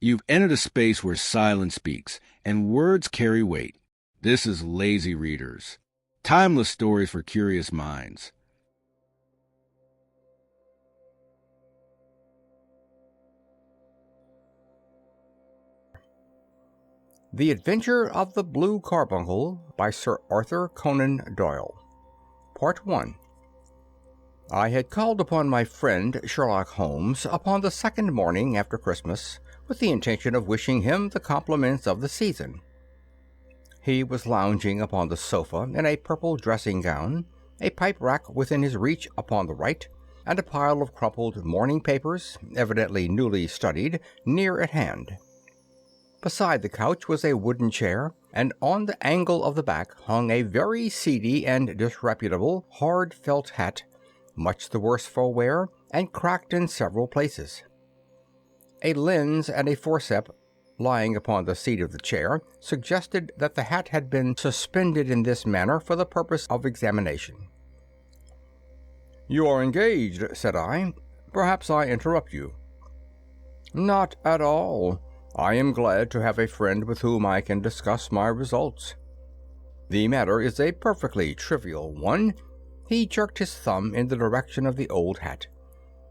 You've entered a space where silence speaks, and words carry weight. This is Lazy Readers. Timeless stories for curious minds. The Adventure of the Blue Carbuncle by Sir Arthur Conan Doyle. Part 1. I had called upon my friend Sherlock Holmes upon the second morning after Christmas, with the intention of wishing him the compliments of the season. He was lounging upon the sofa in a purple dressing-gown, a pipe-rack within his reach upon the right, and a pile of crumpled morning papers, evidently newly studied, near at hand. Beside the couch was a wooden chair, and on the angle of the back hung a very seedy and disreputable hard felt hat, much the worse for wear, and cracked in several places. A lens and a forceps lying upon the seat of the chair suggested that the hat had been suspended in this manner for the purpose of examination. "You are engaged," said I. "Perhaps I interrupt you." "Not at all. I am glad to have a friend with whom I can discuss my results. The matter is a perfectly trivial one." He jerked his thumb in the direction of the old hat.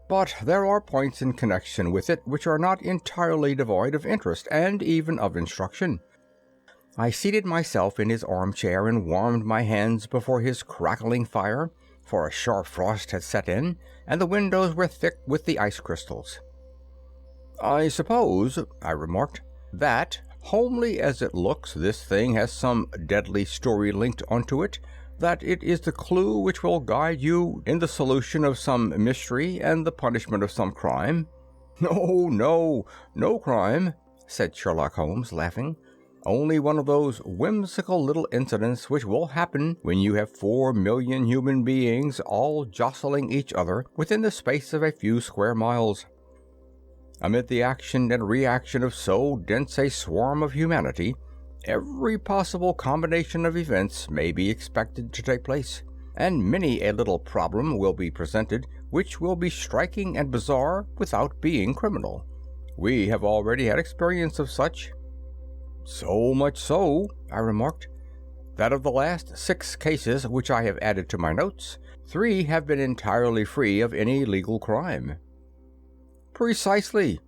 "But there are points in connection with it which are not entirely devoid of interest and even of instruction." I seated myself in his armchair and warmed my hands before his crackling fire, for a sharp frost had set in, and the windows were thick with the ice crystals. "I suppose," I remarked, "that, homely as it looks, this thing has some deadly story linked onto it, that it is the clue which will guide you in the solution of some mystery and the punishment of some crime." No crime," said Sherlock Holmes, laughing. "Only one of those whimsical little incidents which will happen when you have 4,000,000 human beings all jostling each other within the space of a few square miles. Amid the action and reaction of so dense a swarm of humanity, every possible combination of events may be expected to take place, and many a little problem will be presented which will be striking and bizarre without being criminal. We have already had experience of such." "So much so," I remarked, "that of the last 6 cases which I have added to my notes, 3 have been entirely free of any legal crime." "Precisely.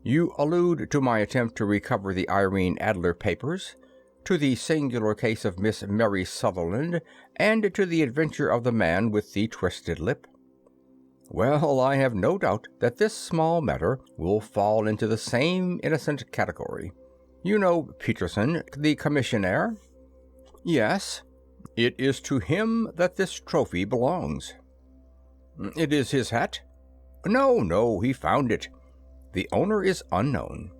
You allude to my attempt to recover the Irene Adler papers, to the singular case of Miss Mary Sutherland, and to the adventure of the man with the twisted lip. Well, I have no doubt that this small matter will fall into the same innocent category. You know Peterson, the commissionaire?" "Yes." "It is to him that this trophy belongs." "It is his hat?" No, he found it. The owner is unknown.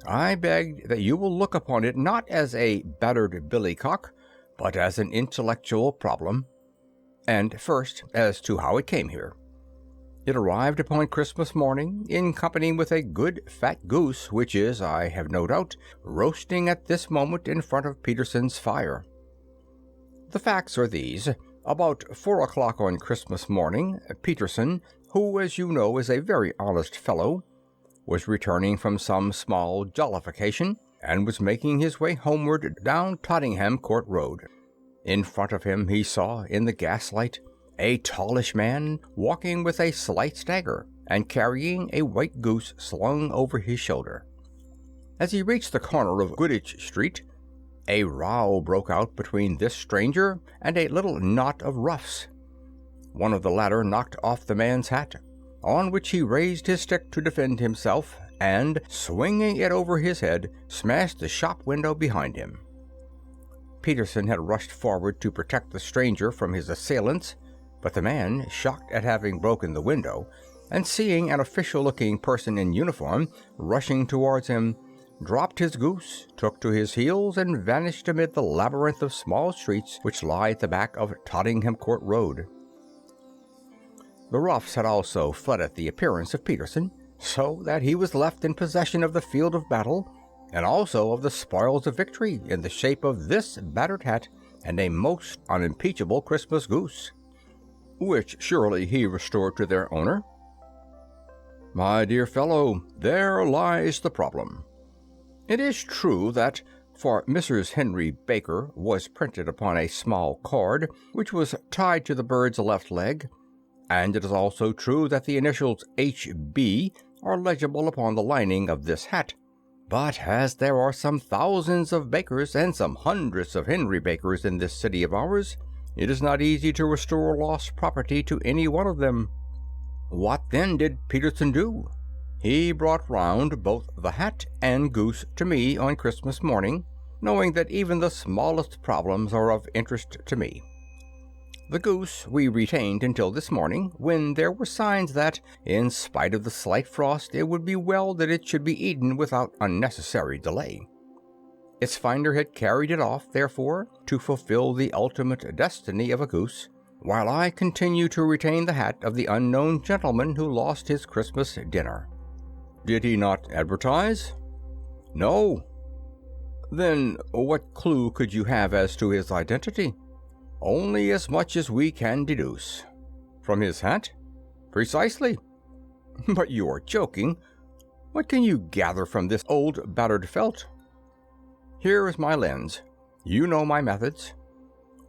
I beg that you will look upon it not as a battered billycock, but as an intellectual problem. And first, as to how it came here. It arrived upon Christmas morning, in company with a good fat goose, which is, I have no doubt, roasting at this moment in front of Peterson's fire. The facts are these. About 4 o'clock on Christmas morning, Peterson, who, as you know, is a very honest fellow, was returning from some small jollification, and was making his way homeward down Tottenham Court Road. In front of him he saw, in the gaslight, a tallish man walking with a slight stagger, and carrying a white goose slung over his shoulder. As he reached the corner of Goodwich Street, a row broke out between this stranger and a little knot of roughs. One of the latter knocked off the man's hat, on which he raised his stick to defend himself, and, swinging it over his head, smashed the shop window behind him. Peterson had rushed forward to protect the stranger from his assailants, but the man, shocked at having broken the window, and seeing an official-looking person in uniform rushing towards him, dropped his goose, took to his heels, and vanished amid the labyrinth of small streets which lie at the back of Tottenham Court Road. The roughs had also fled at the appearance of Peterson, so that he was left in possession of the field of battle, and also of the spoils of victory in the shape of this battered hat and a most unimpeachable Christmas goose, which surely he restored to their owner. My dear fellow, there lies the problem. It is true that "For Mrs. Henry Baker" was printed upon a small card which was tied to the bird's left leg, and it is also true that the initials H.B. are legible upon the lining of this hat. But as there are some thousands of Bakers and some hundreds of Henry Bakers in this city of ours, it is not easy to restore lost property to any one of them. What then did Peterson do? He brought round both the hat and goose to me on Christmas morning, knowing that even the smallest problems are of interest to me. The goose we retained until this morning, when there were signs that, in spite of the slight frost, it would be well that it should be eaten without unnecessary delay. Its finder had carried it off, therefore, to fulfill the ultimate destiny of a goose, while I continue to retain the hat of the unknown gentleman who lost his Christmas dinner. Did he not advertise? No. Then what clue could you have as to his identity? Only as much as we can deduce. From his hat? Precisely. But you are joking. What can you gather from this old battered felt? Here is my lens. You know my methods.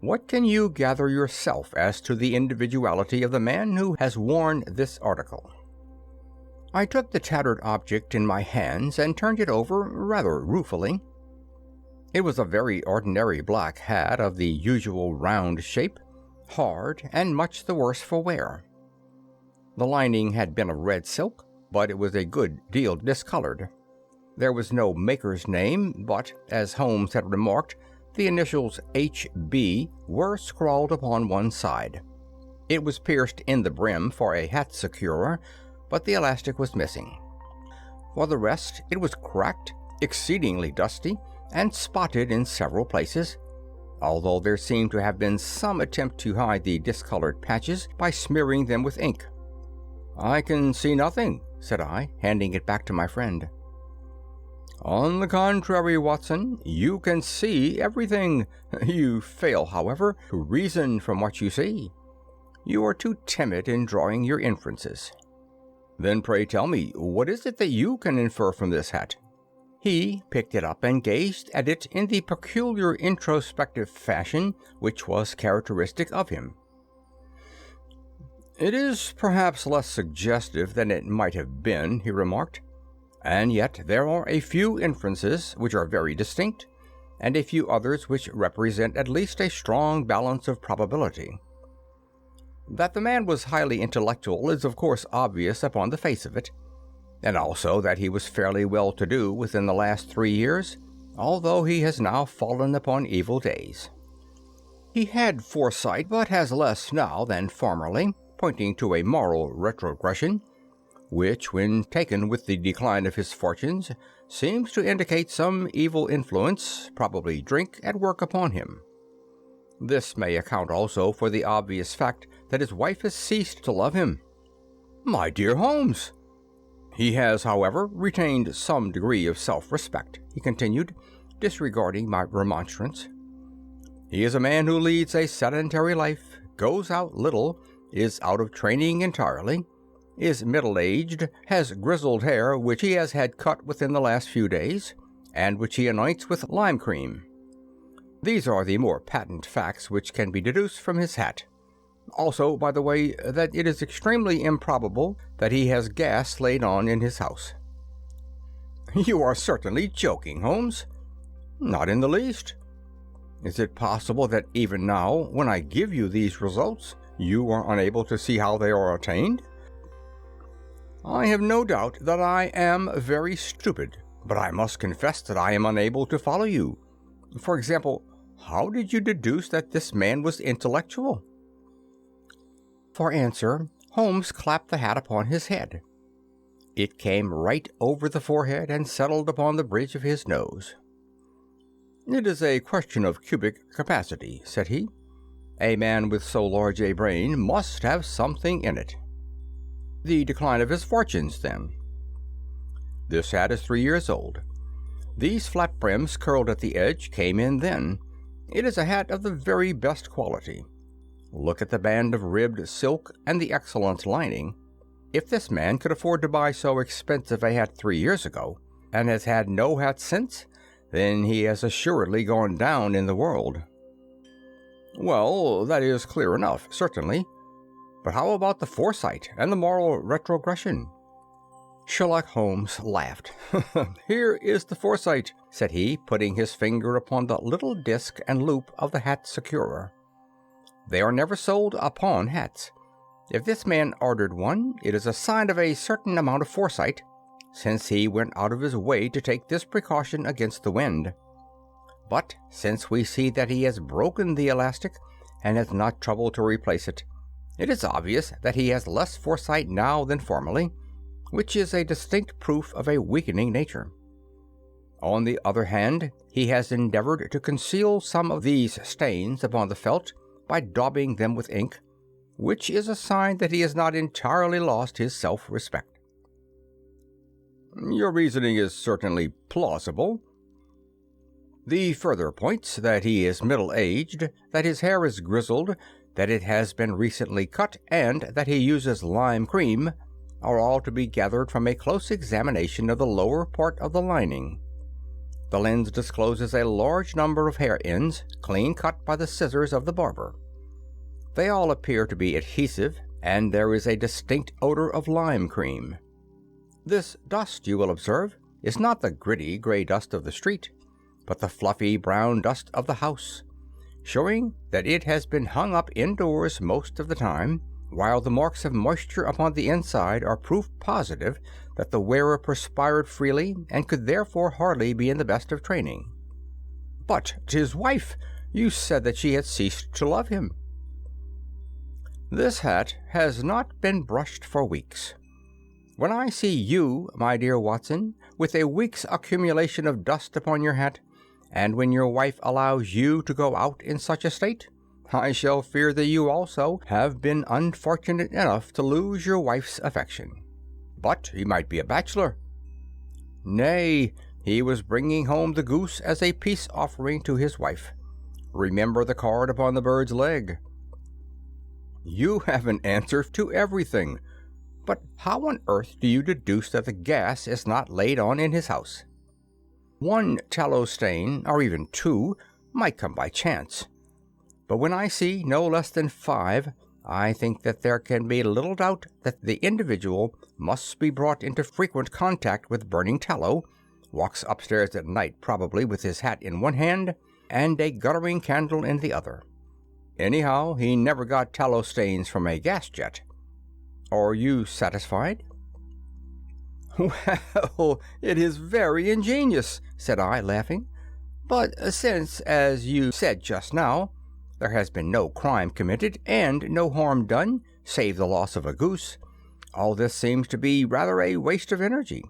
What can you gather yourself as to the individuality of the man who has worn this article? I took the tattered object in my hands and turned it over rather ruefully. It was a very ordinary black hat of the usual round shape, hard, and much the worse for wear. The lining had been of red silk, but it was a good deal discolored. There was no maker's name, but, as Holmes had remarked, the initials H.B. were scrawled upon one side. It was pierced in the brim for a hat securer, but the elastic was missing. For the rest, it was cracked, exceedingly dusty, and spotted in several places, although there seemed to have been some attempt to hide the discolored patches by smearing them with ink. "I can see nothing," said I, handing it back to my friend. "On the contrary, Watson, you can see everything. You fail, however, to reason from what you see. You are too timid in drawing your inferences." "Then pray tell me, what is it that you can infer from this hat?" He picked it up and gazed at it in the peculiar introspective fashion which was characteristic of him. "It is perhaps less suggestive than it might have been," he remarked, "and yet there are a few inferences which are very distinct, and a few others which represent at least a strong balance of probability. That the man was highly intellectual is of course obvious upon the face of it, and also that he was fairly well-to-do within the last 3 years, although he has now fallen upon evil days. He had foresight, but has less now than formerly, pointing to a moral retrogression, which, when taken with the decline of his fortunes, seems to indicate some evil influence, probably drink, at work upon him. This may account also for the obvious fact that his wife has ceased to love him." "My dear Holmes!" "He has, however, retained some degree of self-respect," he continued, disregarding my remonstrance. "He is a man who leads a sedentary life, goes out little, is out of training entirely, is middle-aged, has grizzled hair which he has had cut within the last few days, and which he anoints with lime cream. These are the more patent facts which can be deduced from his hat. Also, by the way, that it is extremely improbable that he has gas laid on in his house." "You are certainly joking, Holmes." "Not in the least. Is it possible that even now, when I give you these results, you are unable to see how they are attained?" "I have no doubt that I am very stupid, but I must confess that I am unable to follow you. For example, how did you deduce that this man was intellectual?" For answer, Holmes clapped the hat upon his head. It came right over the forehead and settled upon the bridge of his nose. "It is a question of cubic capacity," said he. "A man with so large a brain must have something in it." "The decline of his fortunes, then." "This hat is 3 years old. These flat brims curled at the edge came in then. It is a hat of the very best quality. Look at the band of ribbed silk and the excellent lining. If this man could afford to buy so expensive a hat 3 years ago, and has had no hat since, then he has assuredly gone down in the world." "Well, that is clear enough, certainly. But how about the foresight and the moral retrogression?" Sherlock Holmes laughed. "Here is the foresight," said he, putting his finger upon the little disc and loop of the hat securer. "They are never sold upon hats. If this man ordered one, it is a sign of a certain amount of foresight, since he went out of his way to take this precaution against the wind. But since we see that he has broken the elastic and has not troubled to replace it, it is obvious that he has less foresight now than formerly, which is a distinct proof of a weakening nature. On the other hand, he has endeavored to conceal some of these stains upon the felt by daubing them with ink, which is a sign that he has not entirely lost his self-respect." "Your reasoning is certainly plausible." "The further points, that he is middle-aged, that his hair is grizzled, that it has been recently cut, and that he uses lime cream, are all to be gathered from a close examination of the lower part of the lining. The lens discloses a large number of hair ends, clean cut by the scissors of the barber. They all appear to be adhesive, and there is a distinct odor of lime cream. This dust, you will observe, is not the gritty gray dust of the street, but the fluffy brown dust of the house, showing that it has been hung up indoors most of the time, while the marks of moisture upon the inside are proof positive that the wearer perspired freely and could therefore hardly be in the best of training." "But 'tis wife! You said that she had ceased to love him." "This hat has not been brushed for weeks. When I see you, my dear Watson, with a week's accumulation of dust upon your hat, and when your wife allows you to go out in such a state, I shall fear that you also have been unfortunate enough to lose your wife's affection." "But he might be a bachelor." "Nay, he was bringing home the goose as a peace offering to his wife. Remember the card upon the bird's leg." "You have an answer to everything. But how on earth do you deduce that the gas is not laid on in his house?" "One tallow stain, or even two, might come by chance. But when I see no less than 5, I think that there can be little doubt that the individual must be brought into frequent contact with burning tallow, walks upstairs at night probably with his hat in one hand and a guttering candle in the other. Anyhow, he never got tallow stains from a gas jet. Are you satisfied?" "Well, it is very ingenious," said I, laughing. "But since, as you said just now, there has been no crime committed and no harm done, save the loss of a goose, all this seems to be rather a waste of energy."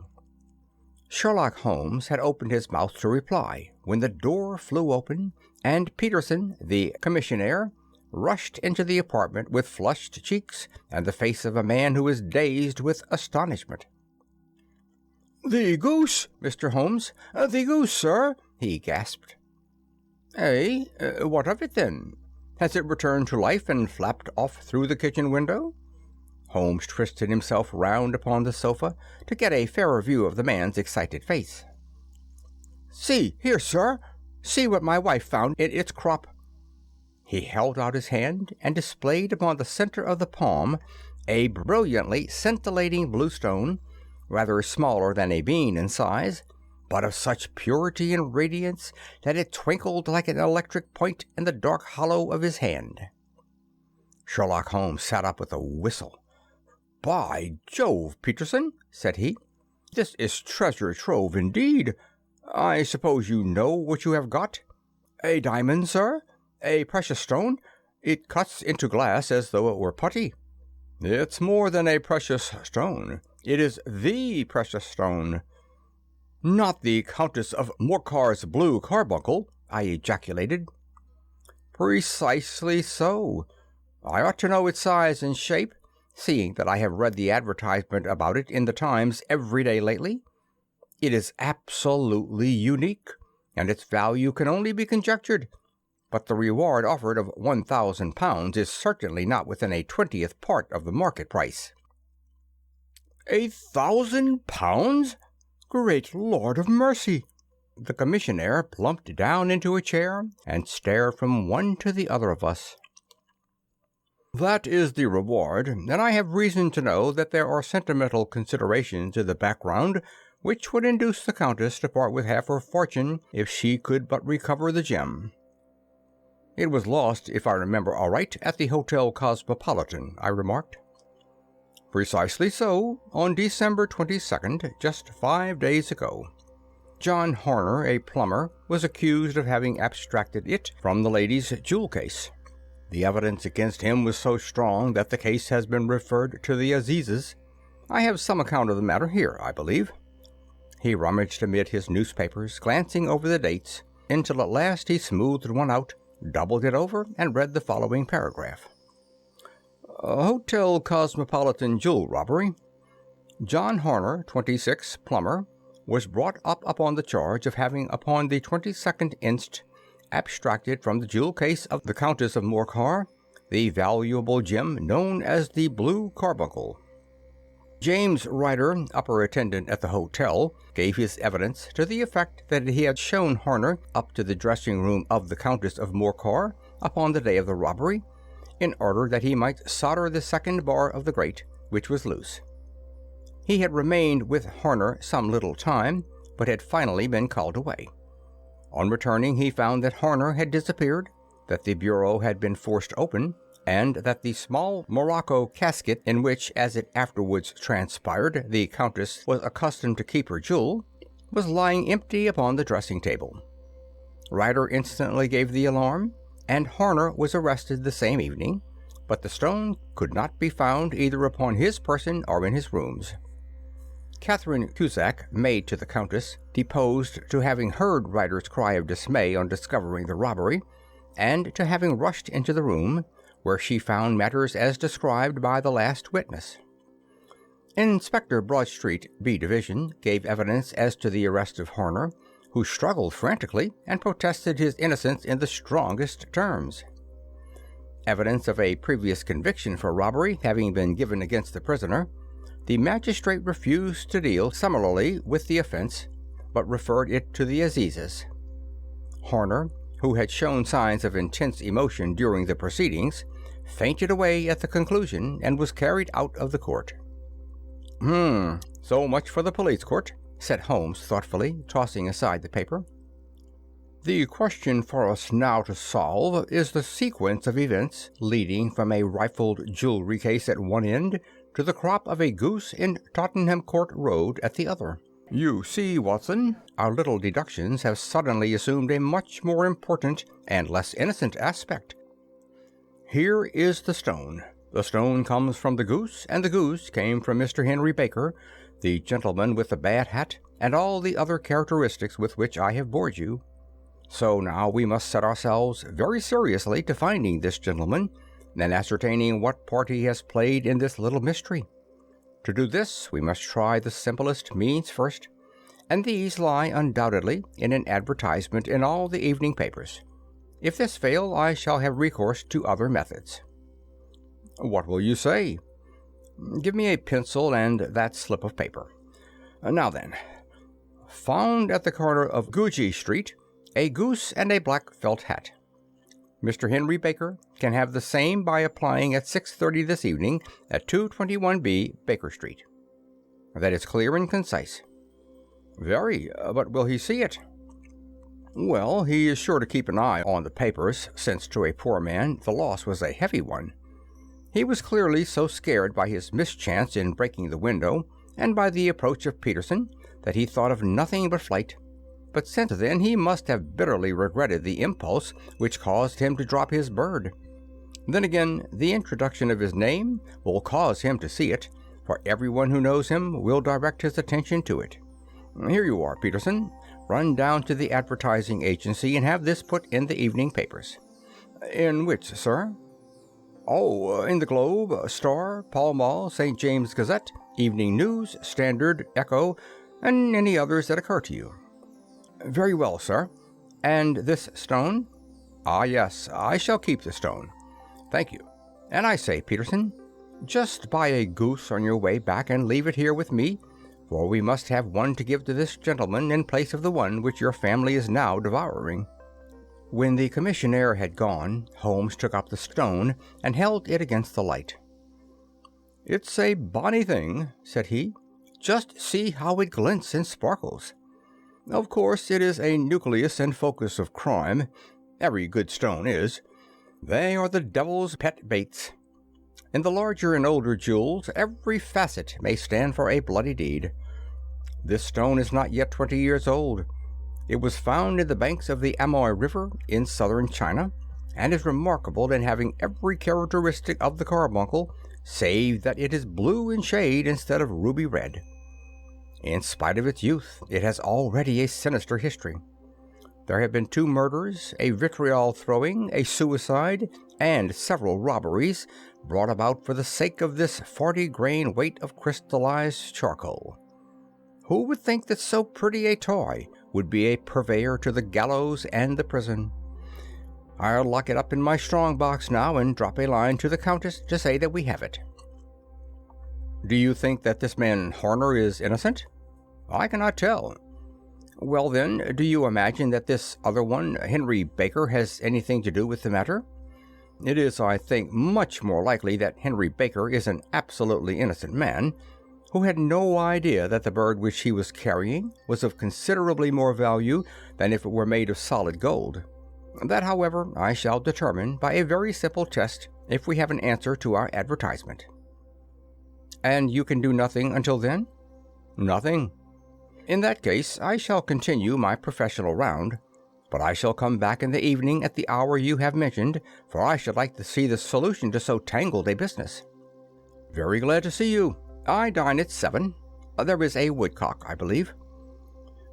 Sherlock Holmes had opened his mouth to reply when the door flew open, and Peterson, the commissionaire, rushed into the apartment with flushed cheeks and the face of a man who is dazed with astonishment. "The goose, Mr. Holmes! The goose, sir!" he gasped. "Eh? What of it, then? Has it returned to life and flapped off through the kitchen window?" Holmes twisted himself round upon the sofa to get a fairer view of the man's excited face. "See here, sir! See what my wife found in its crop!" He held out his hand and displayed upon the center of the palm a brilliantly scintillating blue stone, rather smaller than a bean in size, but of such purity and radiance that it twinkled like an electric point in the dark hollow of his hand. Sherlock Holmes sat up with a whistle. "By Jove, Peterson," said he, "this is treasure trove indeed. I suppose you know what you have got? A diamond, sir? A precious stone? It cuts into glass as though it were putty." "It's more than a precious stone. It is the precious stone." "Not the Countess of Morcar's Blue Carbuncle?" I ejaculated. "Precisely so. I ought to know its size and shape, seeing that I have read the advertisement about it in the Times every day lately. It is absolutely unique, and its value can only be conjectured, but the reward offered of £1,000 is certainly not within a 20th part of the market price." £1,000? Great Lord of mercy! The commissionaire plumped down into a chair and stared from one to the other of us. "That is the reward, and I have reason to know that there are sentimental considerations in the background which would induce the Countess to part with half her fortune if she could but recover the gem." "It was lost, if I remember aright, at the Hotel Cosmopolitan," I remarked. "Precisely so, on December 22nd, just 5 days ago. John Horner, a plumber, was accused of having abstracted it from the lady's jewel case. The evidence against him was so strong that the case has been referred to the Assizes. I have some account of the matter here, I believe." He rummaged amid his newspapers, glancing over the dates, until at last he smoothed one out, doubled it over, and read the following paragraph. "Hotel Cosmopolitan jewel robbery. John Horner, 26, plumber, was brought up upon the charge of having upon the 22nd inst. Abstracted from the jewel case of the Countess of Morcar the valuable gem known as the Blue Carbuncle. James Ryder, upper attendant at the hotel, gave his evidence to the effect that he had shown Horner up to the dressing-room of the Countess of Morcar upon the day of the robbery, in order that he might solder the second bar of the grate, which was loose. He had remained with Horner some little time, but had finally been called away. On returning, he found that Horner had disappeared, that the bureau had been forced open, and that the small morocco casket in which, as it afterwards transpired, the Countess was accustomed to keep her jewel, was lying empty upon the dressing-table. Ryder instantly gave the alarm, and Horner was arrested the same evening, but the stone could not be found either upon his person or in his rooms. Catherine Cusack, maid to the Countess, deposed to having heard Ryder's cry of dismay on discovering the robbery, and to having rushed into the room, where she found matters as described by the last witness. Inspector Broadstreet, B Division, gave evidence as to the arrest of Horner, who struggled frantically and protested his innocence in the strongest terms. Evidence of a previous conviction for robbery having been given against the prisoner, the magistrate refused to deal similarly with the offense, but referred it to the Assizes. Horner, who had shown signs of intense emotion during the proceedings, fainted away at the conclusion and was carried out of the court. So much for the police court," said Holmes thoughtfully, tossing aside the paper. "The question for us now to solve is the sequence of events leading from a rifled jewelry case at one end to the crop of a goose in Tottenham Court Road at the other. You see, Watson, our little deductions have suddenly assumed a much more important and less innocent aspect. Here is the stone. The stone comes from the goose, and the goose came from Mr. Henry Baker, the gentleman with the bad hat, and all the other characteristics with which I have bored you. So now we must set ourselves very seriously to finding this gentleman, and ascertaining what part he has played in this little mystery. To do this, we must try the simplest means first, and these lie undoubtedly in an advertisement in all the evening papers. If this fail, I shall have recourse to other methods." "What will you say?" "Give me a pencil and that slip of paper. Now then, found at the corner of Gougy Street, a goose and a black felt hat. Mr. Henry Baker can have the same by applying at 6:30 this evening at 221B Baker Street. That is clear and concise." "Very, but will he see it?" "Well, he is sure to keep an eye on the papers, since to a poor man the loss was a heavy one. He was clearly so scared by his mischance in breaking the window, and by the approach of Peterson, that he thought of nothing but flight. But since then he must have bitterly regretted the impulse which caused him to drop his bird. Then again, the introduction of his name will cause him to see it, for everyone who knows him will direct his attention to it. Here you are, Peterson. Run down to the advertising agency and have this put in the evening papers." "In which, sir?" "Oh, in the Globe, Star, Pall Mall, St. James Gazette, Evening News, Standard, Echo, and any others that occur to you." "Very well, sir. And this stone?" "Ah, yes, I shall keep the stone. Thank you. And I say, Peterson, Just buy a goose on your way back and leave it here with me, for we must have one to give to this gentleman in place of the one which your family is now devouring." When the commissionaire had gone, Holmes took up the stone and held it against the light. "It's a bonny thing," said he. "Just see how it glints and sparkles. Of course, it is a nucleus and focus of crime. Every good stone is. They are the devil's pet baits. In the larger and older jewels, every facet may stand for a bloody deed. This stone is not yet 20 years old. It was found in the banks of the Amoy River in southern China, and is remarkable in having every characteristic of the carbuncle, save that it is blue in shade instead of ruby red. In spite of its youth, it has already a sinister history. There have been 2 murders, a vitriol throwing, a suicide, and several robberies brought about for the sake of this 40-grain weight of crystallized charcoal. Who would think that so pretty a toy would be a purveyor to the gallows and the prison? I'll lock it up in my strong box now and drop a line to the Countess to say that we have it." "Do you think that this man Horner is innocent?" "I cannot tell." "Well, then, do you imagine that this other one, Henry Baker, has anything to do with the matter?" "It is, I think, much more likely that Henry Baker is an absolutely innocent man, who had no idea that the bird which he was carrying was of considerably more value than if it were made of solid gold. That, however, I shall determine by a very simple test if we have an answer to our advertisement." "And you can do nothing until then?" "Nothing. In that case, I shall continue my professional round, but I shall come back in the evening at the hour you have mentioned, for I should like to see the solution to so tangled a business." "Very glad to see you. I dine at 7. There is a woodcock, I believe.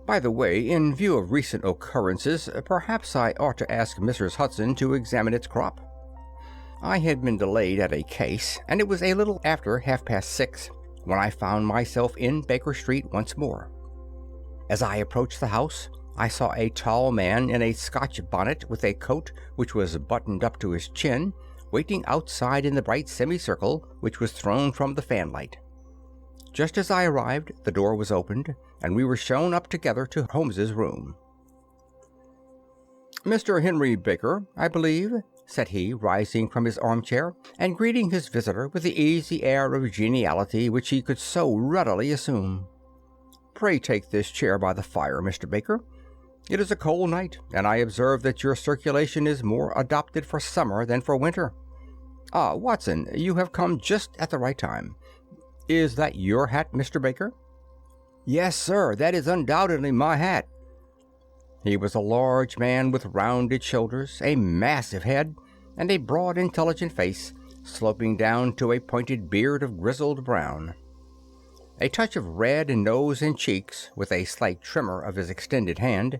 By the way, in view of recent occurrences, perhaps I ought to ask Mrs. Hudson to examine its crop." I had been delayed at a case, and it was a little after 6:30 when I found myself in Baker Street once more. As I approached the house, I saw a tall man in a Scotch bonnet with a coat which was buttoned up to his chin, waiting outside in the bright semicircle which was thrown from the fanlight. Just as I arrived, the door was opened, and we were shown up together to Holmes's room. "Mr. Henry Baker, I believe," said he, rising from his armchair, and greeting his visitor with the easy air of geniality which he could so readily assume. "Pray take this chair by the fire, Mr. Baker. It is a cold night, and I observe that your circulation is more adopted for summer than for winter. Ah, Watson, you have come just at the right time. Is that your hat, Mr. Baker?" "Yes, sir, that is undoubtedly my hat." He was a large man with rounded shoulders, a massive head, and a broad, intelligent face, sloping down to a pointed beard of grizzled brown. A touch of red in nose and cheeks, with a slight tremor of his extended hand,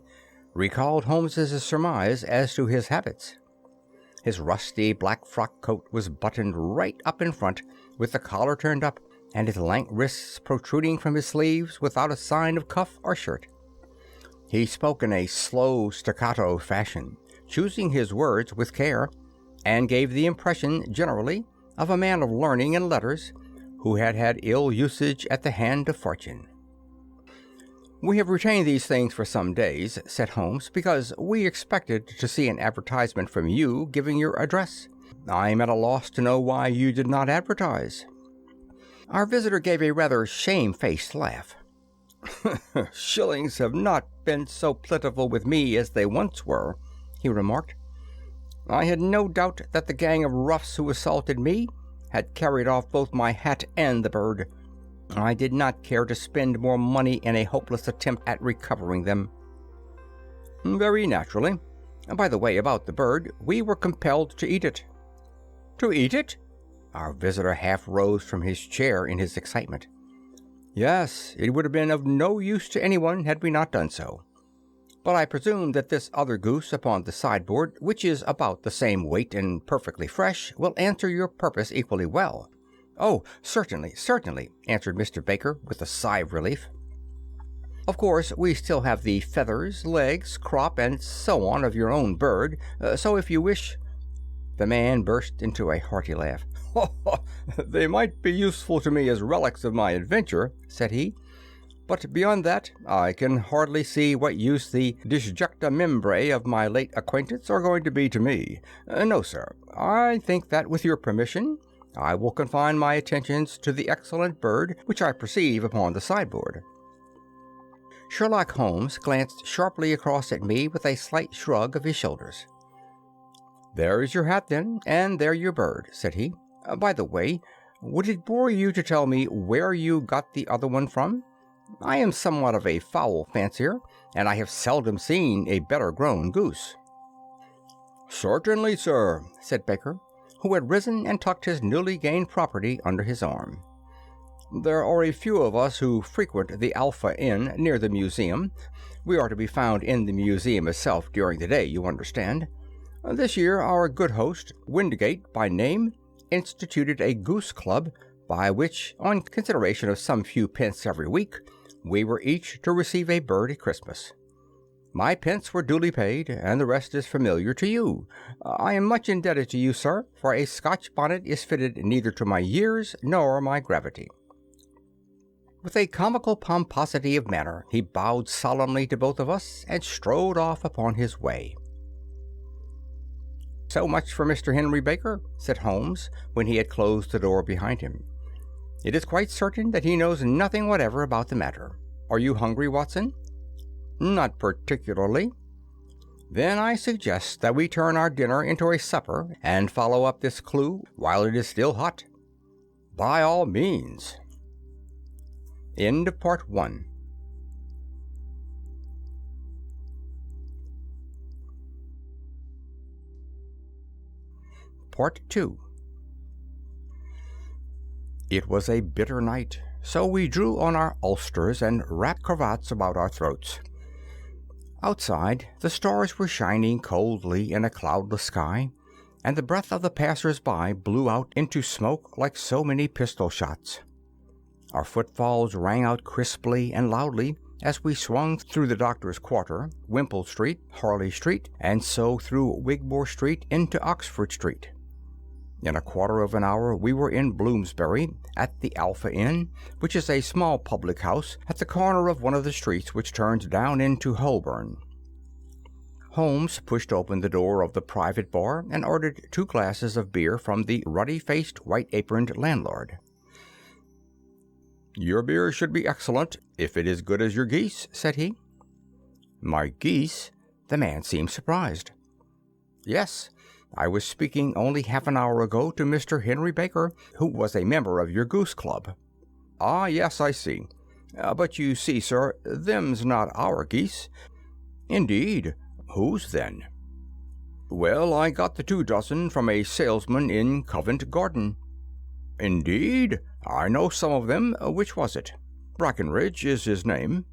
recalled Holmes's surmise as to his habits. His rusty black frock coat was buttoned right up in front, with the collar turned up, and his lank wrists protruding from his sleeves without a sign of cuff or shirt. He spoke in a slow staccato fashion, choosing his words with care, and gave the impression, generally, of a man of learning and letters, who had had ill usage at the hand of fortune. "We have retained these things for some days," said Holmes, "because we expected to see an advertisement from you giving your address. I am at a loss to know why you did not advertise." Our visitor gave a rather shamefaced laugh. "Shillings have not been so plentiful with me as they once were," he remarked. "I had no doubt that the gang of roughs who assaulted me had carried off both my hat and the bird. I did not care to spend more money in a hopeless attempt at recovering them." "Very naturally. By the way, about the bird, we were compelled to eat it." "To eat it?" Our visitor half rose from his chair in his excitement. "Yes, it would have been of no use to anyone had we not done so. But I presume that this other goose upon the sideboard, which is about the same weight and perfectly fresh, will answer your purpose equally well." "Oh, certainly, certainly," answered Mr. Baker with a sigh of relief. "Of course, we still have the feathers, legs, crop, and so on of your own bird, so if you wish—" The man burst into a hearty laugh. "They might be useful to me as relics of my adventure," said he, "but beyond that I can hardly see what use the disjecta membrae of my late acquaintance are going to be to me. No, sir, I think that, with your permission, I will confine my attentions to the excellent bird which I perceive upon the sideboard." Sherlock Holmes glanced sharply across at me with a slight shrug of his shoulders. "There's your hat, then, and there your bird," said he. "By the way, would it bore you to tell me where you got the other one from? I am somewhat of a fowl fancier, and I have seldom seen a better grown goose." "Certainly, sir," said Baker, who had risen and tucked his newly gained property under his arm. "There are a few of us who frequent the Alpha Inn near the museum. We are to be found in the museum itself during the day, you understand. This year our good host, Windgate by name, instituted a goose club, by which, on consideration of some few pence every week, we were each to receive a bird at Christmas. My pence were duly paid, and the rest is familiar to you. I am much indebted to you, sir, for a Scotch bonnet is fitted neither to my years nor my gravity." With a comical pomposity of manner, he bowed solemnly to both of us and strode off upon his way. "So much for Mr. Henry Baker," said Holmes, when he had closed the door behind him. "It is quite certain that he knows nothing whatever about the matter. Are you hungry, Watson?" "Not particularly." "Then I suggest that we turn our dinner into a supper and follow up this clue while it is still hot." "By all means." End of Part 1. Part 2. It was a bitter night, so we drew on our ulsters and wrapped cravats about our throats. Outside, the stars were shining coldly in a cloudless sky, and the breath of the passers-by blew out into smoke like so many pistol shots. Our footfalls rang out crisply and loudly as we swung through the Doctor's Quarter, Wimpole Street, Harley Street, and so through Wigmore Street into Oxford Street. In a quarter of an hour we were in Bloomsbury, at the Alpha Inn, which is a small public house at the corner of one of the streets which turns down into Holborn. Holmes pushed open the door of the private bar and ordered 2 glasses of beer from the ruddy-faced, white-aproned landlord. "Your beer should be excellent, if it is good as your geese," said he. "My geese?" The man seemed surprised. "Yes. I was speaking only half an hour ago to Mr. Henry Baker, who was a member of your goose club." "Ah, yes, I see. But you see, sir, them's not our geese." "Indeed? Whose, then?" "Well, I got the 2 dozen from a salesman in Covent Garden." "Indeed? I know some of them. Which was it?" "Brackenridge is his name."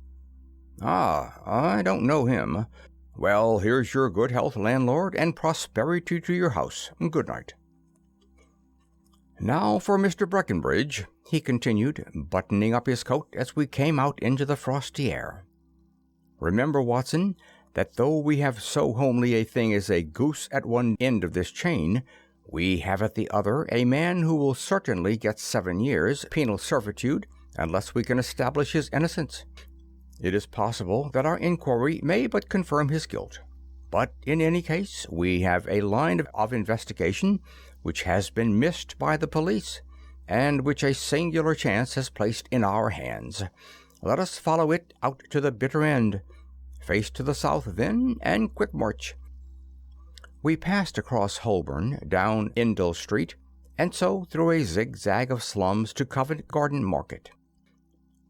"Ah, I don't know him. Well, here's your good health, landlord, and prosperity to your house. Good night." "Now for Mr. Breckenridge," he continued, buttoning up his coat as we came out into the frosty air. "Remember, Watson, that though we have so homely a thing as a goose at one end of this chain, we have at the other a man who will certainly get 7 years penal servitude unless we can establish his innocence. It is possible that our inquiry may but confirm his guilt, but in any case we have a line of investigation which has been missed by the police, and which a singular chance has placed in our hands. Let us follow it out to the bitter end. Face to the south, then, and quick march." We passed across Holborn, down Endell Street, and so through a zigzag of slums to Covent Garden Market.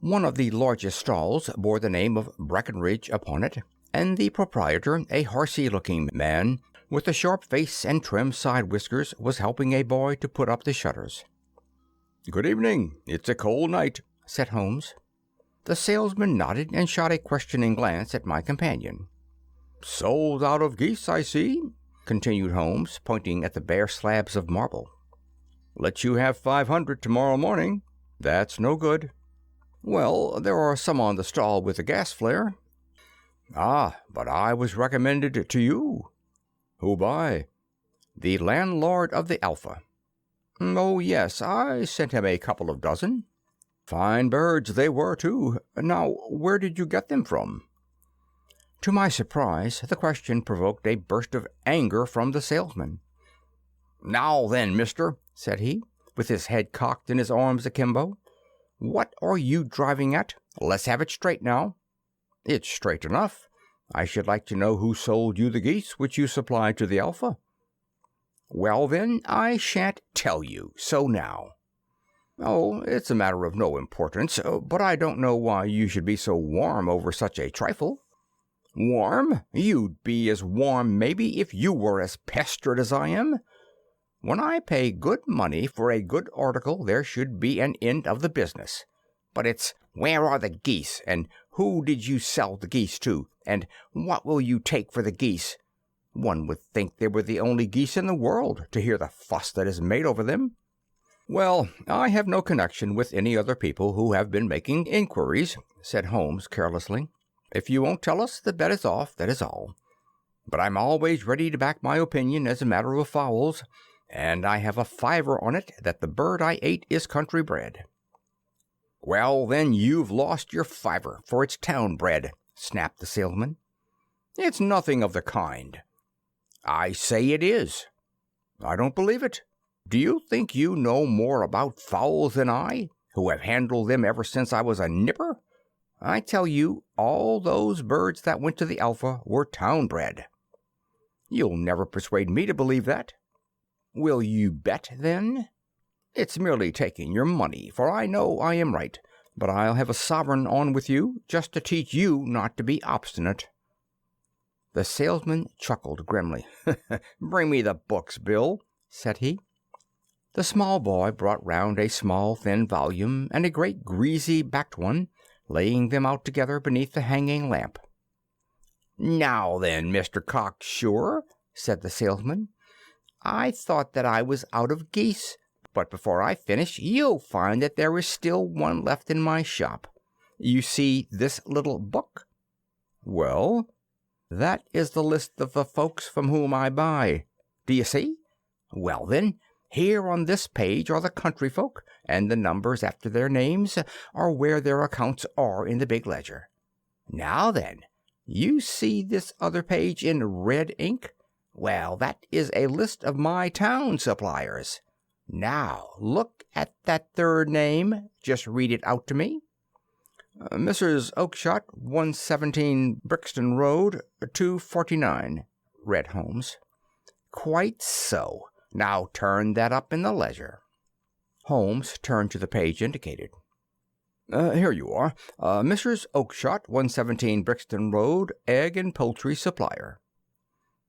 One of the largest stalls bore the name of Breckenridge upon it, and the proprietor, a horsey-looking man, with a sharp face and trim side whiskers, was helping a boy to put up the shutters. "Good evening. It's a cold night," said Holmes. The salesman nodded and shot a questioning glance at my companion. "Sold out of geese, I see," continued Holmes, pointing at the bare slabs of marble. "Let you have 500 tomorrow morning." "That's no good." "Well, there are some on the stall with a gas flare." "Ah, but I was recommended to you." "Who by?" "The landlord of the Alpha." Oh, yes, I sent him a couple of dozen. Fine birds they were, too. Now, where did you get them from?" To my surprise, the question provoked a burst of anger from the salesman. "Now then, mister," said he, with his head cocked and his arms akimbo, "what are you driving at? Let's have it straight now." "It's straight enough. I should like to know who sold you the geese which you supplied to the Alpha." "Well, then, I shan't tell you. So now." "Oh, it's a matter of no importance, but I don't know why you should be so warm over such a trifle." "Warm? You'd be as warm, maybe, if you were as pestered as I am. When I pay good money for a good article there should be an end of the business. But it's 'Where are the geese?' and 'Who did you sell the geese to?' and 'What will you take for the geese?' One would think they were the only geese in the world, to hear the fuss that is made over them." "Well, I have no connection with any other people who have been making inquiries," said Holmes carelessly. "If you won't tell us, the bet is off, that is all. But I'm always ready to back my opinion as a matter of fowls, and I have a fiver on it that the bird I ate is country bred." "Well, then, you've lost your fiver, for it's town bred," snapped the salesman. "It's nothing of the kind." "I say it is." "I don't believe it. Do you think you know more about fowls than I, who have handled them ever since I was a nipper? I tell you, all those birds that went to the Alpha were town bred." "You'll never persuade me to believe that." "Will you bet, then?" "It's merely taking your money, for I know I am right, but I'll have a sovereign on with you, just to teach you not to be obstinate." The salesman chuckled grimly. "Bring me the books, Bill," said he. The small boy brought round a small thin volume and a great greasy-backed one, laying them out together beneath the hanging lamp. "Now then, Mr. Cocksure," said the salesman, "I thought that I was out of geese, but before I finish you'll find that there is still one left in my shop. You see this little book?" "Well?" "That is the list of the folks from whom I buy. Do you see? Well, then, here on this page are the country folk, and the numbers after their names are where their accounts are in the big ledger. Now then, you see this other page in red ink? Well, that is a list of my town suppliers. Now, look at that third name. Just read it out to me." "Mrs. Oakshott, 117 Brixton Road, 249, read Holmes. "Quite so. Now turn that up in the ledger." Holmes turned to the page indicated. "Here you are. Mrs. Oakshott, 117 Brixton Road, egg and poultry supplier."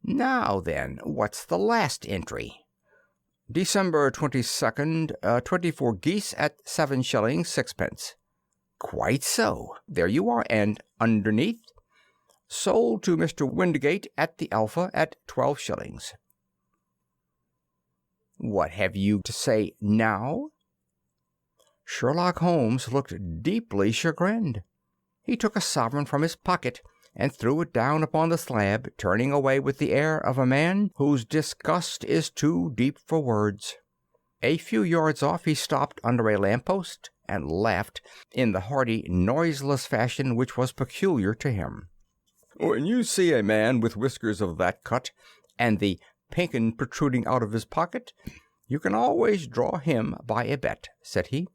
"Now then, what's the last entry?" "December 22nd, 24 geese at 7 shillings 6 pence. "Quite so. There you are, and underneath, sold to Mr. Windigate at the Alpha at 12 shillings. What have you to say now?" Sherlock Holmes looked deeply chagrined. He took a sovereign from his pocket and threw it down upon the slab, turning away with the air of a man whose disgust is too deep for words. A few yards off he stopped under a lamp-post and laughed in the hearty, noiseless fashion which was peculiar to him. "When you see a man with whiskers of that cut, and the pink 'un protruding out of his pocket, you can always draw him by a bet," said he.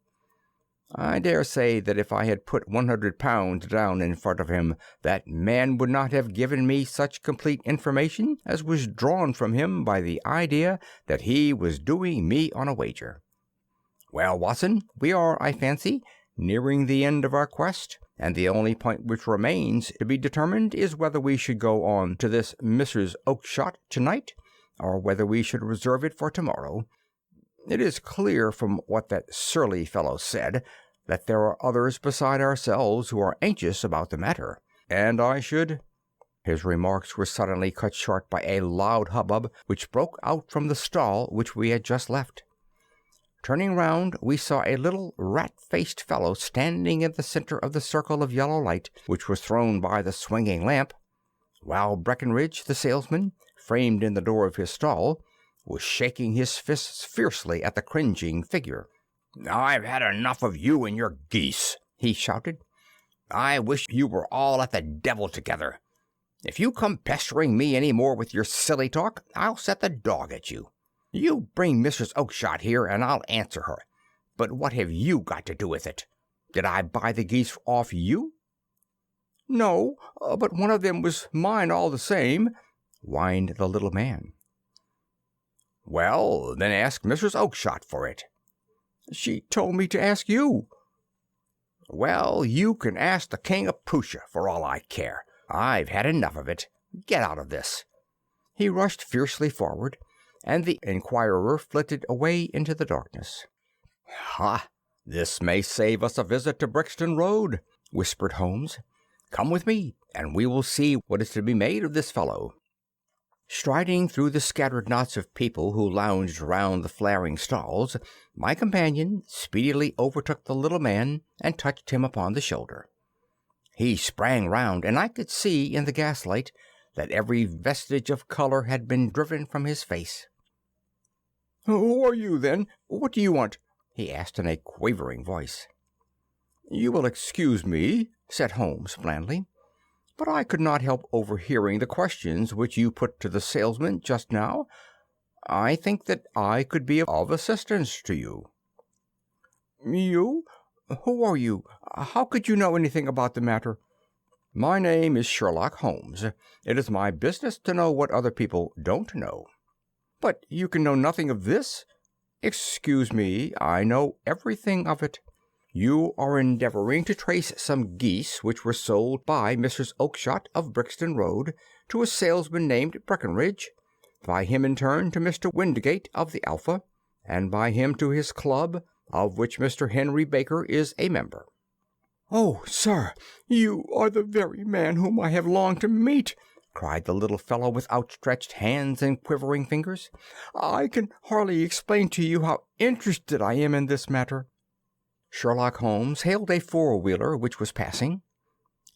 "I dare say that if I had put £100 down in front of him, that man would not have given me such complete information as was drawn from him by the idea that he was doing me on a wager. Well, Watson, we are, I fancy, nearing the end of our quest, and the only point which remains to be determined is whether we should go on to this Mrs. Oakshott tonight, or whether we should reserve it for tomorrow. It is clear from what that surly fellow said that there are others beside ourselves who are anxious about the matter, and I should—" His remarks were suddenly cut short by a loud hubbub which broke out from the stall which we had just left. Turning round, we saw a little rat-faced fellow standing in the center of the circle of yellow light which was thrown by the swinging lamp, while Breckenridge, the salesman, framed in the door of his stall, was shaking his fists fiercely at the cringing figure. "I've had enough of you and your geese," he shouted. "I wish you were all at the devil together. If you come pestering me any more with your silly talk, I'll set the dog at you. You bring Mrs. Oakshott here, and I'll answer her. But what have you got to do with it? Did I buy the geese off you?" "No, but one of them was mine all the same," whined the little man. "Well, then ask Mrs. Oakshott for it." "She told me to ask you." "Well, you can ask the King of Prussia for all I care. I've had enough of it. Get out of this." He rushed fiercely forward, and the inquirer flitted away into the darkness. "Ha! This may save us a visit to Brixton Road," whispered Holmes. "Come with me, and we will see what is to be made of this fellow." Striding through the scattered knots of people who lounged round the flaring stalls, my companion speedily overtook the little man and touched him upon the shoulder. He sprang round, and I could see in the gaslight that every vestige of color had been driven from his face. "Who are you, then? What do you want?" he asked in a quavering voice. "You will excuse me," said Holmes blandly, "but I could not help overhearing the questions which you put to the salesman just now. I think that I could be of assistance to you." "You? Who are you? How could you know anything about the matter?" "My name is Sherlock Holmes. It is my business to know what other people don't know." "But you can know nothing of this?" "Excuse me, I know everything of it. You are endeavoring to trace some geese which were sold by Mrs. Oakshott of Brixton Road to a salesman named Breckenridge, by him in turn to Mr. Windgate of the Alpha, and by him to his club, of which Mr. Henry Baker is a member." "Oh, sir, you are the very man whom I have longed to meet!" cried the little fellow with outstretched hands and quivering fingers. "I can hardly explain to you how interested I am in this matter." Sherlock Holmes hailed a four-wheeler which was passing.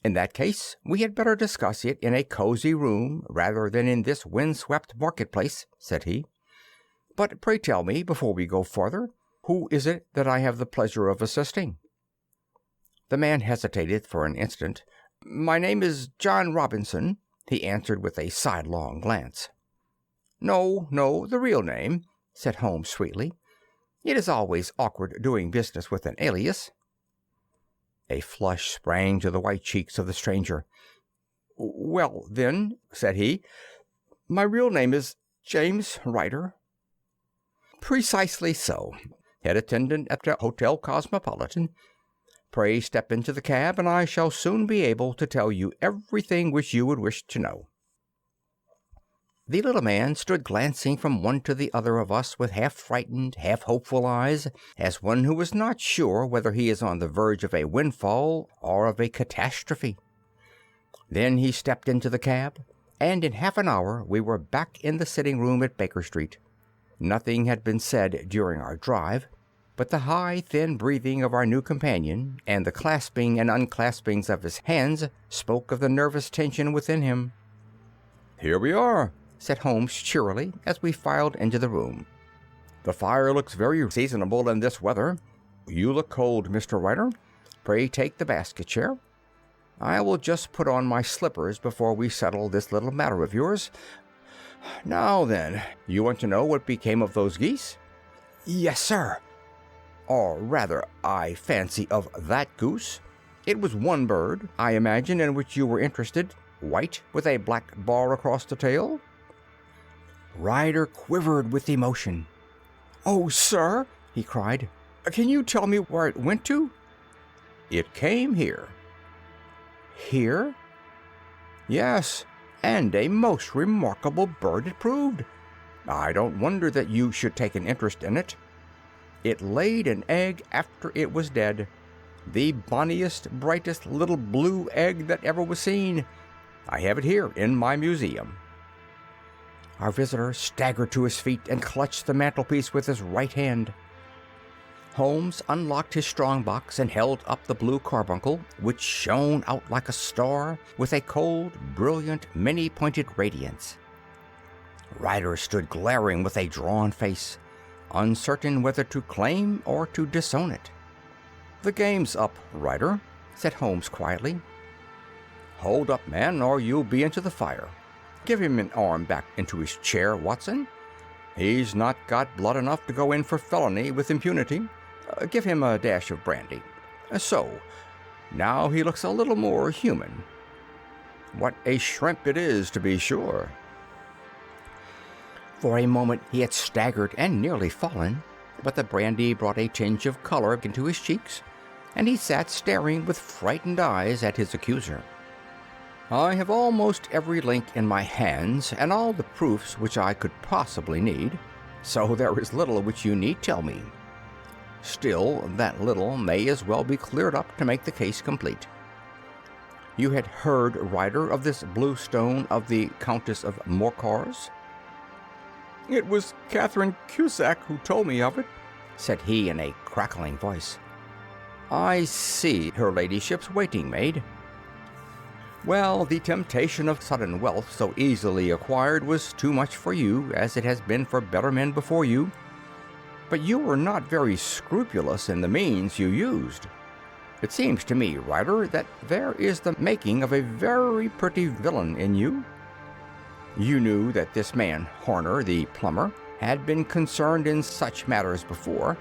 "In that case, we had better discuss it in a cozy room rather than in this wind-swept market-place," said he. "But pray tell me, before we go farther, who is it that I have the pleasure of assisting?" The man hesitated for an instant. "My name is John Robinson," he answered with a sidelong glance. "No, the real name," said Holmes sweetly. "It is always awkward doing business with an alias." A flush sprang to the white cheeks of the stranger. "Well, then," said he, "my real name is James Ryder." "Precisely so. Head attendant at the Hotel Cosmopolitan. Pray step into the cab, and I shall soon be able to tell you everything which you would wish to know." The little man stood glancing from one to the other of us with half-frightened, half-hopeful eyes, as one who is not sure whether he is on the verge of a windfall or of a catastrophe. Then he stepped into the cab, and in half an hour we were back in the sitting-room at Baker Street. Nothing had been said during our drive, but the high, thin breathing of our new companion and the clasping and unclaspings of his hands spoke of the nervous tension within him. "Here we are," said Holmes cheerily as we filed into the room. "The fire looks very seasonable in this weather. You look cold, Mr. Ryder. Pray take the basket chair. I will just put on my slippers before we settle this little matter of yours. Now then, you want to know what became of those geese?" "Yes, sir." "Or rather, I fancy, of that goose. It was one bird, I imagine, in which you were interested, white, with a black bar across the tail?" Ryder quivered with emotion. "Oh, sir," he cried, "can you tell me where it went to?" "It came here." "Here?" "Yes, and a most remarkable bird it proved. I don't wonder that you should take an interest in it. It laid an egg after it was dead, the bonniest, brightest little blue egg that ever was seen. I have it here in my museum." Our visitor staggered to his feet and clutched the mantelpiece with his right hand. Holmes unlocked his strong box and held up the Blue Carbuncle, which shone out like a star with a cold, brilliant, many-pointed radiance. Ryder stood glaring with a drawn face, uncertain whether to claim or to disown it. "The game's up, Ryder," said Holmes quietly. "Hold up, man, or you'll be into the fire. Give him an arm back into his chair, Watson. He's not got blood enough to go in for felony with impunity. Give him a dash of brandy. So, now he looks a little more human. What a shrimp it is, to be sure." For a moment he had staggered and nearly fallen, but the brandy brought a tinge of color into his cheeks, and he sat staring with frightened eyes at his accuser. "I have almost every link in my hands, and all the proofs which I could possibly need, so there is little which you need tell me. Still, that little may as well be cleared up to make the case complete. You had heard, Ryder, of this blue stone of the Countess of Morcar's?" "It was Catherine Cusack who told me of it," said he in a crackling voice. "I see, her ladyship's waiting maid. Well, the temptation of sudden wealth so easily acquired was too much for you, as it has been for better men before you. But you were not very scrupulous in the means you used. It seems to me, Ryder, that there is the making of a very pretty villain in you. You knew that this man Horner, the plumber, had been concerned in such matters before,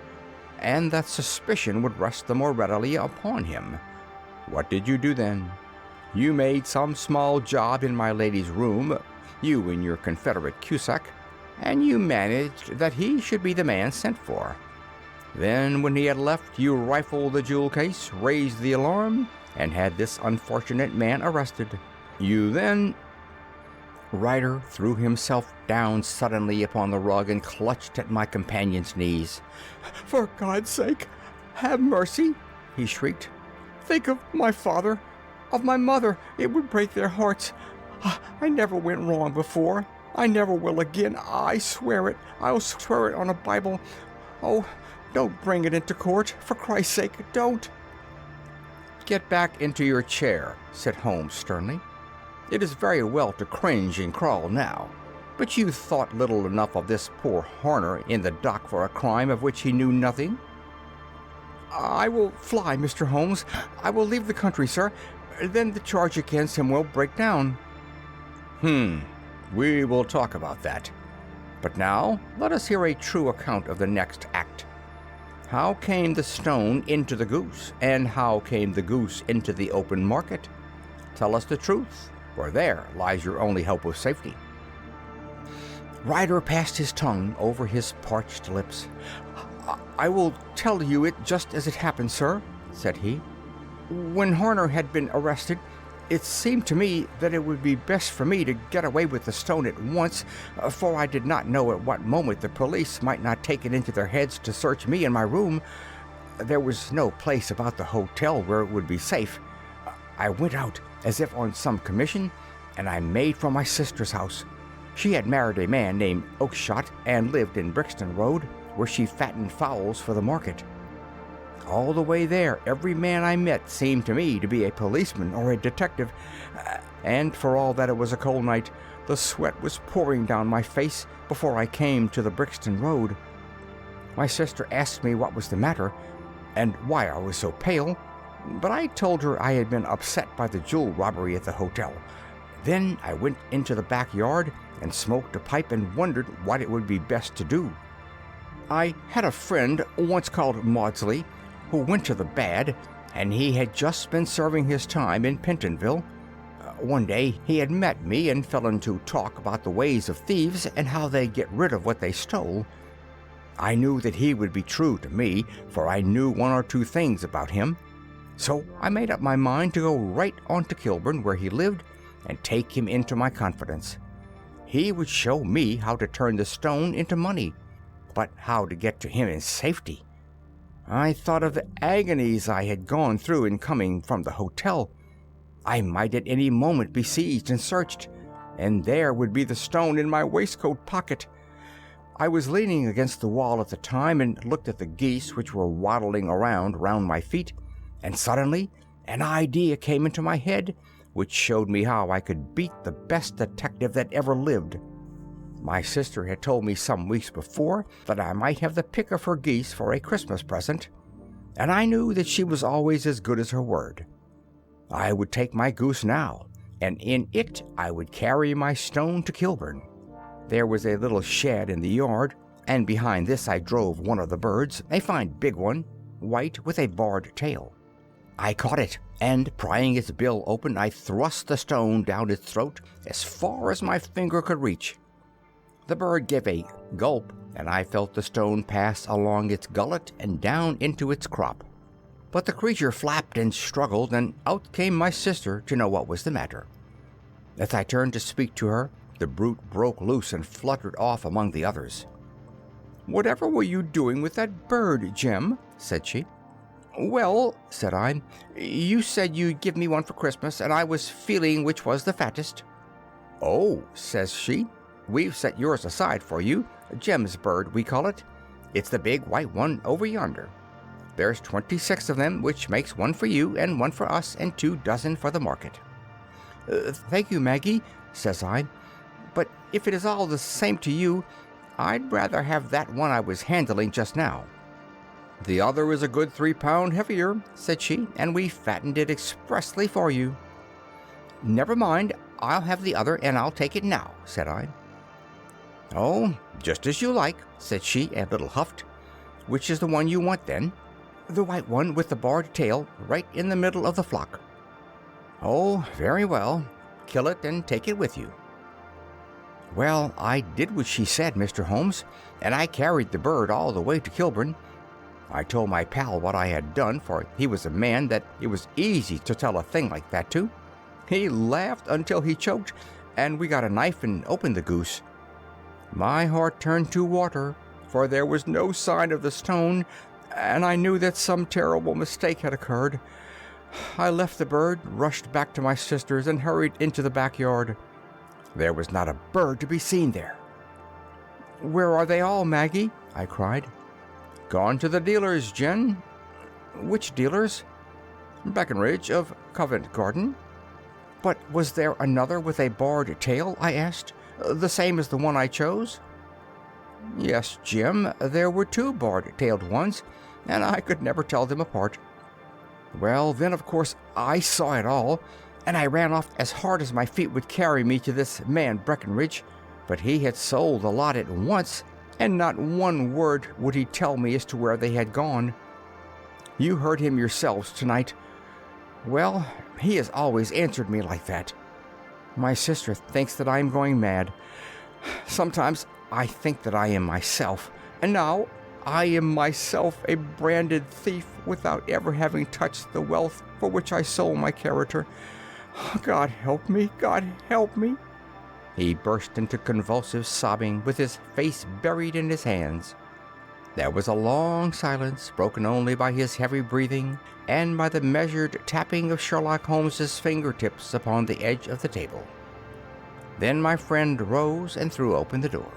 and that suspicion would rest the more readily upon him. What did you do then? You made some small job in my lady's room, you and your confederate Cusack, and you managed that he should be the man sent for. Then, when he had left, you rifled the jewel case, raised the alarm, and had this unfortunate man arrested. You then—" Ryder threw himself down suddenly upon the rug and clutched at my companion's knees. "For God's sake, have mercy!" he shrieked. "Think of my father, of my mother. It would break their hearts. I never went wrong before. I never will again. I swear it. I'll swear it on a Bible. Oh, don't bring it into court. For Christ's sake, don't." "Get back into your chair," said Holmes sternly. "It is very well to cringe and crawl now, but you thought little enough of this poor Horner in the dock for a crime of which he knew nothing." "I will fly, Mr. Holmes. I will leave the country, sir. Then the charge against him will break down." We will talk about that. But now let us hear a true account of the next act. How came the stone into the goose, and how came the goose into the open market? Tell us the truth, for there lies your only hope of safety." Ryder passed his tongue over his parched lips. "I will tell you it just as it happened, sir," said he. "When Horner had been arrested, it seemed to me that it would be best for me to get away with the stone at once, for I did not know at what moment the police might not take it into their heads to search me in my room. There was no place about the hotel where it would be safe. I went out as if on some commission, and I made for my sister's house. She had married a man named Oakshott and lived in Brixton Road, where she fattened fowls for the market. All the way there, every man I met seemed to me to be a policeman or a detective, and for all that it was a cold night, the sweat was pouring down my face before I came to the Brixton Road. My sister asked me what was the matter, and why I was so pale, but I told her I had been upset by the jewel robbery at the hotel. Then I went into the backyard and smoked a pipe and wondered what it would be best to do. I had a friend, once called Maudsley, who went to the bad, and he had just been serving his time in Pentonville. One day he had met me and fell into talk about the ways of thieves and how they get rid of what they stole. I knew that he would be true to me, for I knew one or two things about him. So I made up my mind to go right on to Kilburn, where he lived, and take him into my confidence. He would show me how to turn the stone into money, but how to get to him in safety. I thought of the agonies I had gone through in coming from the hotel. I might at any moment be seized and searched, and there would be the stone in my waistcoat pocket. I was leaning against the wall at the time and looked at the geese which were waddling around my feet, and suddenly an idea came into my head which showed me how I could beat the best detective that ever lived. My sister had told me some weeks before that I might have the pick of her geese for a Christmas present, and I knew that she was always as good as her word. I would take my goose now, and in it I would carry my stone to Kilburn. There was a little shed in the yard, and behind this I drove one of the birds, a fine big one, white with a barred tail. I caught it, and prying its bill open, I thrust the stone down its throat as far as my finger could reach. The bird gave a gulp, and I felt the stone pass along its gullet and down into its crop. But the creature flapped and struggled, and out came my sister to know what was the matter. As I turned to speak to her, the brute broke loose and fluttered off among the others. "Whatever were you doing with that bird, Jim?" said she. "Well," said I, "you said you'd give me one for Christmas, and I was feeling which was the fattest." "Oh," says she, "we've set yours aside for you, Jem's bird we call it. It's the big white one over yonder. There's 26 of them, which makes one for you and one for us and 2 dozen for the market." "Thank you, Maggie," says I, "but if it is all the same to you, I'd rather have that one I was handling just now." "The other is a good 3 pound heavier," said she, "and we fattened it expressly for you." "Never mind, I'll have the other, and I'll take it now," said I. "Oh, just as you like," said she, a little huffed. "Which is the one you want, then?" "The white one with the barred tail, right in the middle of the flock." "Oh, very well. Kill it and take it with you." Well, I did what she said, Mr. Holmes, and I carried the bird all the way to Kilburn. I told my pal what I had done, for he was a man that it was easy to tell a thing like that to. He laughed until he choked, and we got a knife and opened the goose. My heart turned to water, for there was no sign of the stone, and I knew that some terrible mistake had occurred. I left the bird, rushed back to my sister's, and hurried into the backyard. There was not a bird to be seen there. "Where are they all, Maggie?" I cried. "Gone to the dealers, Jen." "Which dealers?" "Breckenridge of Covent Garden." "But was there another with a barred tail?" I asked. "The same as the one I chose?" "Yes, Jim, there were 2 barred-tailed ones, and I could never tell them apart." Well, then, of course, I saw it all, and I ran off as hard as my feet would carry me to this man Breckenridge, but he had sold the lot at once, and not one word would he tell me as to where they had gone. You heard him yourselves tonight. Well, he has always answered me like that. My sister thinks that I am going mad. Sometimes I think that I am myself, and now I am myself a branded thief without ever having touched the wealth for which I sold my character. God help me! God help me!" He burst into convulsive sobbing with his face buried in his hands. There was a long silence, broken only by his heavy breathing and by the measured tapping of Sherlock Holmes's fingertips upon the edge of the table. Then my friend rose and threw open the door.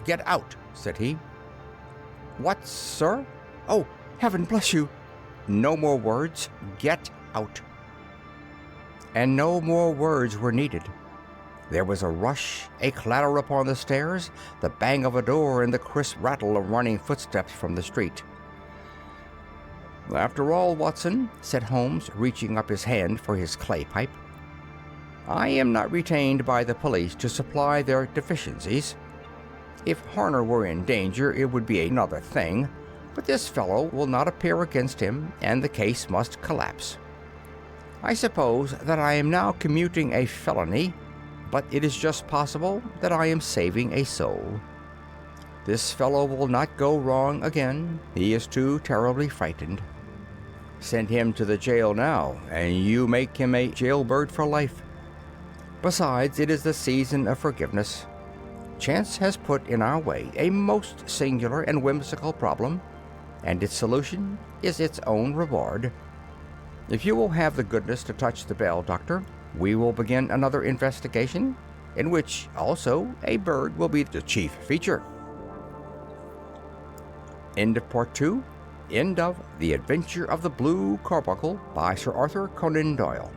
"Get out," said he. "What, sir? Oh, heaven bless you!" "No more words. Get out." And no more words were needed. There was a rush, a clatter upon the stairs, the bang of a door, and the crisp rattle of running footsteps from the street. "After all, Watson," said Holmes, reaching up his hand for his clay pipe, "I am not retained by the police to supply their deficiencies. If Harner were in danger, it would be another thing, but this fellow will not appear against him, and the case must collapse. I suppose that I am now commuting a felony, but it is just possible that I am saving a soul. This fellow will not go wrong again. He is too terribly frightened. Send him to the jail now, and you make him a jailbird for life. Besides, it is the season of forgiveness. Chance has put in our way a most singular and whimsical problem, and its solution is its own reward. If you will have the goodness to touch the bell, Doctor, we will begin another investigation, in which also a bird will be the chief feature." End of Part 2. End of The Adventure of the Blue Carbuncle by Sir Arthur Conan Doyle.